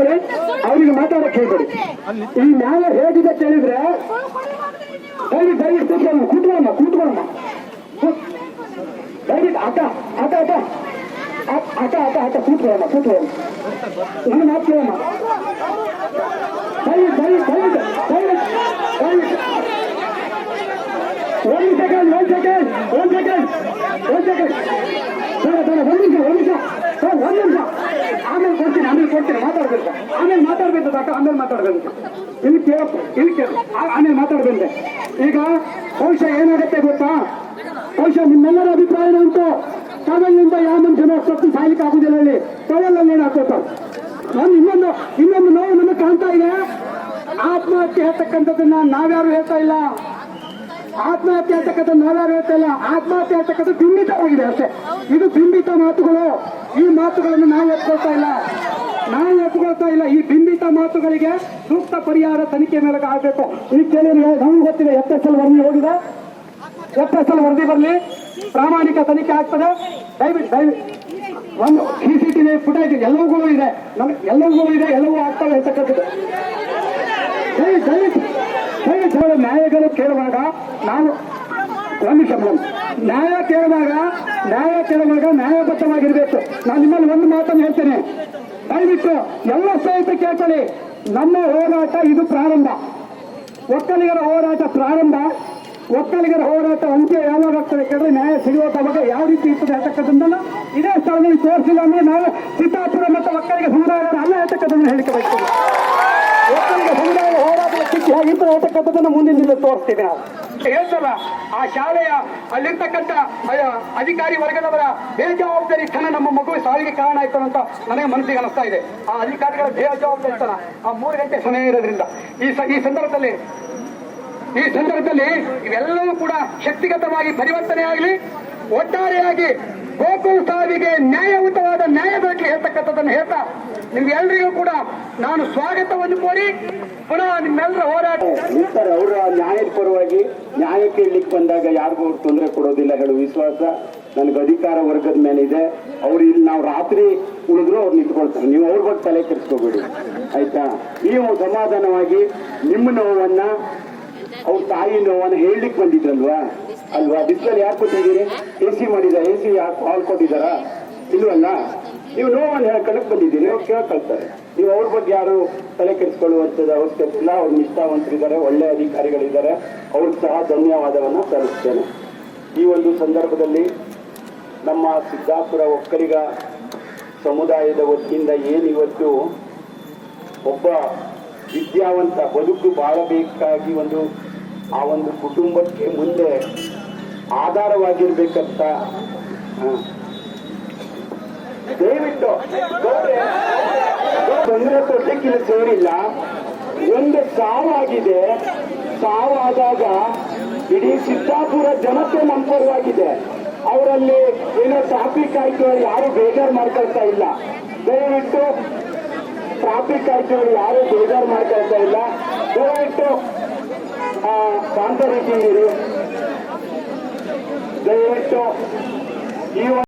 ಹೇಳ್ಬೇಡಿ, ಅವರಿಗೆ ಮಾತಾಡಕ್ಕೆ ಹೇಳ್ಬೇಡಿ. ಈ ನ್ಯಾಯ ಹೇಗಿದೆ ಕೇಳಿದ್ರೆ ದಯವಿಟ್ಟು ಕೂತ್ಕೊಳ್ಳಮ್ಮ ದಯವಿಟ್ಟು ಆಟ ಕೂತ್ಕೊಳ್ಳಮ್ಮ ನನ್ನ ಮಾತು ಕೇಳಮ್ಮ. ದಯವಿಟ್ಟು ಒಂದು ಸೆಕೆಂಡ್ ಆಮೇಲೆ ಕೊಡ್ತೀನಿ ಮಾತಾಡ್ಬೇಕು. ಆಮೇಲೆ ಮಾತಾಡ್ಬೇಕು ಇಲ್ಲಿ ಕೇಳ ಆಮೇಲೆ ಮಾತಾಡ್ಬೇಕಂತೆ. ಈಗ ಬಹುಶಃ ಏನಾಗುತ್ತೆ ಗೊತ್ತಾ, ಬಹುಶಃ ನಿಮ್ಮೆಲ್ಲರ ಅಭಿಪ್ರಾಯ ಉಂಟು, ಟವಲ್ನಿಂದ ಯಾವ ಮನುಷ್ಯನೂ ಅಷ್ಟೊತ್ತು ಸಾಯ್ಲಿಕ್ಕೆ ಆಗುದಿಲ್ಲ. ಹೇಳಿ ಟವಲಲ್ಲಿ ಏನು ಹಾಕೋತಾರೆ. ನಾನು ಇನ್ನೊಂದು ನೋವು ನಮಗೆ ಕಾಣ್ತಾ ಇದೆ. ಆತ್ಮಹತ್ಯೆ ಹೇಳ್ತಕ್ಕಂಥದ್ದನ್ನ ನಾವ್ಯಾರು ಹೇಳ್ತಾ ಇಲ್ಲ. ಆತ್ಮಹತ್ಯೆ ಹೇಳ್ತಕ್ಕಂಥ ಬಿಂಬಿತವಾಗಿದೆ ಅಷ್ಟೇ. ಇದು ಬಿಂಬಿತ ಮಾತುಗಳು. ಈ ಮಾತುಗಳನ್ನು ನಾವು ಒಪ್ಕೊಳ್ತಾ ಇಲ್ಲ. ಈ ಬಿಂಬಿತ ಮಾತುಗಳಿಗೆ ಸೂಕ್ತ ಪರಿಹಾರ ತನಿಖೆ ಮೇಲೆ ಆಗಬೇಕು. ಈ ಕೇಳಿ ನಮ್ಗೆ ಗೊತ್ತಿದೆ, FSL ವರದಿ ಹೋಗಿದೆ. FSL ವರದಿ ಬರಲಿ, ಪ್ರಾಮಾಣಿಕ ತನಿಖೆ ಆಗ್ತದೆ. ದಯವಿಟ್ಟು ಒಂದು CCTV ಫುಟೇಜ್ ಎಲ್ಲವೂ ಇದೆ, ಎಲ್ಲವೂ ಆಗ್ತವೆ ಅಂತಕ್ಕಂಥದ್ದು. ದಯವಿಟ್ಟು ನ್ಯಾಯಗಳು ಕೇಳುವಾಗ ನಾವು ನ್ಯಾಯ ಕೇಳುವಾಗ ನ್ಯಾಯಬದ್ಧವಾಗಿರ್ಬೇಕು. ನಾನು ನಿಮ್ಮಲ್ಲಿ ಒಂದು ಮಾತನ್ನು ಹೇಳ್ತೇನೆ, ದಯವಿಟ್ಟು ಎಲ್ಲ ಸ್ನೇಹಿತರು ಕೇಳ್ಕೊಳ್ಳಿ. ನಮ್ಮ ಹೋರಾಟ ಇದು ಪ್ರಾರಂಭ, ಒಕ್ಕಲಿಗರ ಹೋರಾಟ ಅಂತ್ಯ ಯಾವಾಗ ಆಗ್ತದೆ ಕೇಳಿದ್ರೆ ನ್ಯಾಯ ಸಿಗುವ ತಮಗೆ ಯಾವ ರೀತಿ ಇರ್ತದೆ ಹೇಳ್ತಕ್ಕಂಥದ್ದನ್ನ ಇದೇ ಸ್ಥಳದಲ್ಲಿ ತೋರಿಸಿಲ್ಲ ಅಂದ್ರೆ ನಾವು ಸಿದ್ದಾಪುರ ಮತ್ತು ಒಕ್ಕಲಿಗ ಸಮುದಾಯದ ಅಲ್ಲ ಹೇಳ್ತಕ್ಕಂಥದ್ದನ್ನು ಹೇಳಿಕೆ ಬಯಸ್ತೇವೆ. ಒಕ್ಕಲಿಗ ಸಮುದಾಯ ಹೋರಾಟದ ಸ್ಥಿತಿ ಹೇಗಿರ್ತದೆ ಹೇಳ್ತಕ್ಕಂಥದ್ದನ್ನು ಮುಂದಿನ ದಿನ ತೋರಿಸ್ತೀವಿ. ನಾವು ಹೇಳ್ತಲ್ಲ, ಆ ಶಾಲೆಯ ಅಲ್ಲಿರ್ತಕ್ಕಂಥ ಅಧಿಕಾರಿ ವರ್ಗದವರ ಬೇಜವಾಬ್ದಾರಿತನ ನಮ್ಮ ಮಗುವಿನ ಸಾವಿಗೆ ಕಾರಣ ಆಯ್ತು ಅಂತ ನನಗೆ ಮನಸ್ಸಿಗೆ ಅನಿಸ್ತಾ ಇದೆ. ಆ ಅಧಿಕಾರಿಗಳ ಬೇಜವಾಬ್ದಾರಿತನ ಆ 3 ಗಂಟೆ ಸಮಯ ಇರೋದ್ರಿಂದ ಈ ಸಂದರ್ಭದಲ್ಲಿ ಇವೆಲ್ಲವೂ ಕೂಡ ಶಕ್ತಿಗತವಾಗಿ ಪರಿವರ್ತನೆ ಆಗಲಿ. ಒಟ್ಟಾರೆಯಾಗಿ ಗೋಕುಲ್ ಸಾವಿಗೆ ನ್ಯಾಯಯುತವಾದ ನ್ಯಾಯ ಬೇಕು ಹೇಳ್ತಕ್ಕಂಥದ್ದನ್ನು ಹೇಳ್ತಾ ನಿಮ್ಗೆಲ್ಲರಿಗೂ ಕೂಡ ನಾನು ಸ್ವಾಗತವನ್ನು ಕೋರಿ ಪುನಃ ನಿಮ್ಮೆಲ್ಲರ ಹೋರಾಟ ಅವರ ನ್ಯಾಯದ ಪರವಾಗಿ ನ್ಯಾಯ ಕೇಳಲಿಕ್ಕೆ ಬಂದಾಗ ಯಾರಿಗೂ ಅವ್ರು ತೊಂದರೆ ಕೊಡೋದಿಲ್ಲ ಹೇಳುವ ವಿಶ್ವಾಸ ನನಗೆ ಅಧಿಕಾರ ವರ್ಗದ ಮೇಲೆ ಇದೆ. ಅವ್ರು ಇಲ್ಲಿ ನಾವು ರಾತ್ರಿ ಉಳಿದ್ರು ಅವ್ರು ನಿಂತ್ಕೊಳ್ತಾರೆ. ನೀವು ಅವ್ರ ಬಗ್ಗೆ ತಲೆ ಕೆಡಿಸ್ಕೋಬೇಡಿ, ಆಯ್ತಾ? ನೀವು ಸಮಾಧಾನವಾಗಿ ನಿಮ್ಮ ನೋವನ್ನ, ಅವ್ರ ತಾಯಿ ನೋವನ್ನ ಹೇಳಲಿಕ್ಕೆ ಬಂದಿದ್ರಲ್ವಾ ಬಿಸಿಲಲ್ಲಿ ಯಾಕೆ ಕೊಟ್ಟಿದ್ದೀರಿ? AC ಹಾಲ್ ಕೊಟ್ಟಿದ್ದಾರಾ? ಇಲ್ವಲ್ಲ. ನೀವು ನೋವನ್ನು ಹೇಳ್ಕೊಳಕ್ ಬಂದಿದ್ದೀರಿ, ಅವ್ರು ಕೇಳ್ಕೊಳ್ತಾರೆ. ನೀವು ಅವ್ರ ಬಗ್ಗೆ ಯಾರು ತಲೆ ಕೆಡಿಸ್ಕೊಳ್ಳುವಂಥದ್ದು ಅವಶ್ಯಕತೆ ಇಲ್ಲ. ಅವ್ರು ನಿಷ್ಠಾವಂತರಿದ್ದಾರೆ, ಒಳ್ಳೆ ಅಧಿಕಾರಿಗಳಿದ್ದಾರೆ. ಅವ್ರಿಗೆ ಸಹ ಧನ್ಯವಾದವನ್ನು ಸಲ್ಲಿಸ್ತೇನೆ. ಈ ಒಂದು ಸಂದರ್ಭದಲ್ಲಿ ನಮ್ಮ ಸಿದ್ದಾಪುರ ಒಕ್ಕಲಿಗ ಸಮುದಾಯದ ವತಿಯಿಂದ ಏನಿವತ್ತು ಒಬ್ಬ ವಿದ್ಯಾವಂತ ಬದುಕು ಬಾಳಬೇಕಾಗಿ ಆ ಒಂದು ಕುಟುಂಬಕ್ಕೆ ಮುಂದೆ ಆಧಾರವಾಗಿರ್ಬೇಕಂತ ದಯವಿಟ್ಟು ತೊಂದರೆ ಕೊಡ್ಲಿಕ್ಕಿಲ್ಲ ಸೇರಿಲ್ಲ. ಒಂದು ಸಾವಾಗಿದೆ. ಸಾವಾದಾಗ ಇಡೀ ಸಿದ್ದಾಪುರ ಜನತೆ ನಮ್ಮ ಪರವಾಗಿದೆ. ಅವರಲ್ಲಿ ಏನೋ ಟ್ರಾಫಿಕ್ ಆಯ್ತು ಯಾರು ಬೇಜಾರು ಮಾಡ್ಕೊಳ್ತಾ ಇಲ್ಲ. ದಯವಿಟ್ಟು ಟ್ರಾಫಿಕ್ ಆಯ್ತು ಯಾರು ಬೇಜಾರು ಮಾಡ್ಕೊಳ್ತಾ ಇಲ್ಲ. ದಯವಿಟ್ಟು ಶಾಂತ ರೀತಿಯಲ್ಲಿ ದಯವಿಟ್ಟು ಈ